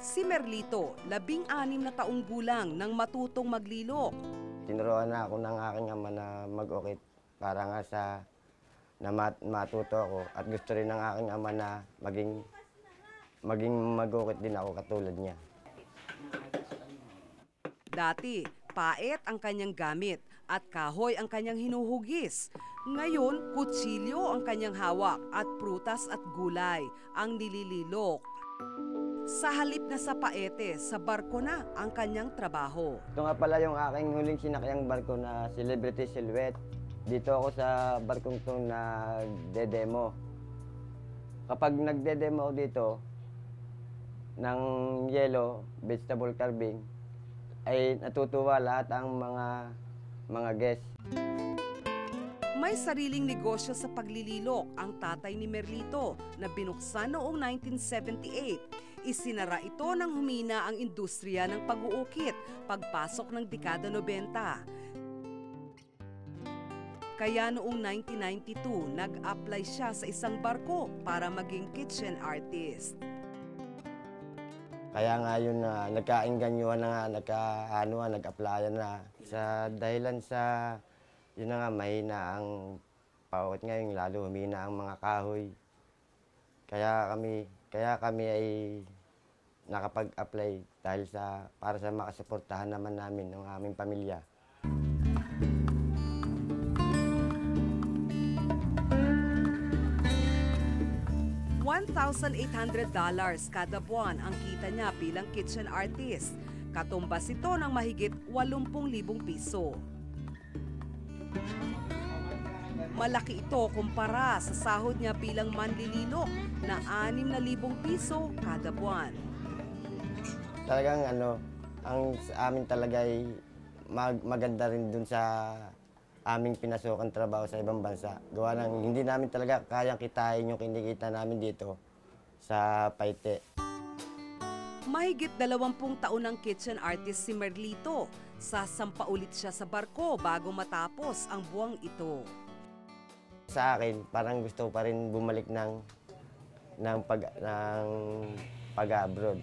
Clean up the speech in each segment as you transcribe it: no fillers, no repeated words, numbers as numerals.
Si Merlito, 16 na taong gulang nang matutong maglilok. Tinuruan na ako ng aking ama na mag-ukit para nga sa na matuto ako at gusto rin ng aking ama na maging mag-ukit din ako katulad niya. Dati, paet ang kanyang gamit at kahoy ang kanyang hinuhugis. Ngayon, kutsilyo ang kanyang hawak at prutas at gulay ang nilililok. Sa halip na sa paete, sa barko na ang kanyang trabaho. Ito nga pala yung aking huling sinakyang barko na Celebrity Silhouette. Dito ako sa barkong ito nagde-demo. Kapag nagde-demo ako dito ng yellow, vegetable carving, ay natutuwa lahat ang mga guests. May sariling negosyo sa paglililok ang tatay ni Merlito na binuksan noong 1978. Isinara ito nang humina ang industriya ng pag-uukit pagpasok ng dekada 90. Kaya noong 1992, nag-apply siya sa isang barko para maging kitchen artist. Kaya nga yun na nagkaingganyuhan na nga, nag-applyan na. Sa dahilan sa, yun na nga, mahina ang paukit ngayon, lalo humina ang mga kahoy. Kaya kami ay nakapag-apply dahil para sa makasuportahan naman namin ng aming pamilya. $1,800 kada buwan ang kita niya bilang kitchen artist. Katumbas ito ng mahigit 80,000 piso. Malaki ito kumpara sa sahod niya bilang manlililok na 6,000 piso kada buwan. Talagang ang sa amin talaga ay maganda rin dun sa aming pinasukan trabaho sa ibang bansa. Gawa ng hindi namin talaga kayang kitain yung kinikita namin dito sa Paite. Mahigit 20 taon ng kitchen artist si Merlito. Sasampa ulit siya sa barko bago matapos ang buwang ito. Sa akin, parang gusto pa rin bumalik ng pag-abroad.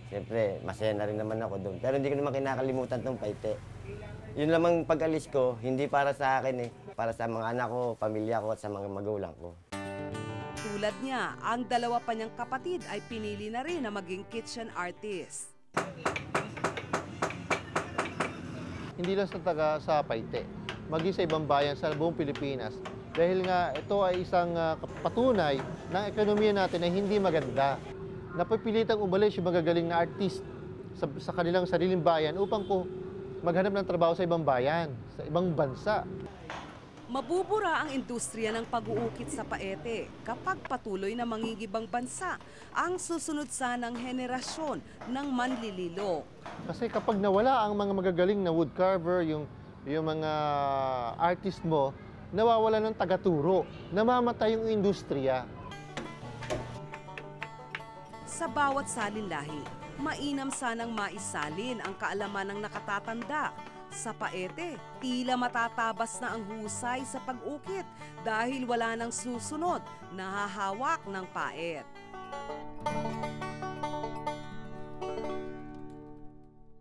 Siyempre, masaya na rin naman ako doon. Pero hindi ko naman kinakalimutan itong Paite. Yun lamang pag-alis ko, hindi para sa akin para sa mga anak ko, pamilya ko at sa mga magulang ko. Tulad niya, ang dalawa pa niyang kapatid ay pinili na rin na maging kitchen artist. Hindi lang sa Paite, maging sa ibang bayan sa buong Pilipinas. Dahil nga ito ay isang patunay ng ekonomiya natin na hindi maganda. Napipilitang umalis yung magagaling na artist sa kanilang sariling bayan upang maghanap ng trabaho sa ibang bayan, sa ibang bansa. Mabubura ang industriya ng pag-uukit sa Paete kapag patuloy na mangingibang bansa ang susunod sanang henerasyon ng manlililok. Kasi kapag nawala ang mga magagaling na woodcarver, yung mga artist mo, nawawala ng tagaturo, namamatay yung industriya. Sa bawat salinlahi, mainam sanang maisalin ang kaalaman ng nakatatanda. Sa Paete, tila matatabas na ang husay sa pag-ukit dahil wala nang susunod na hahawak ng paet.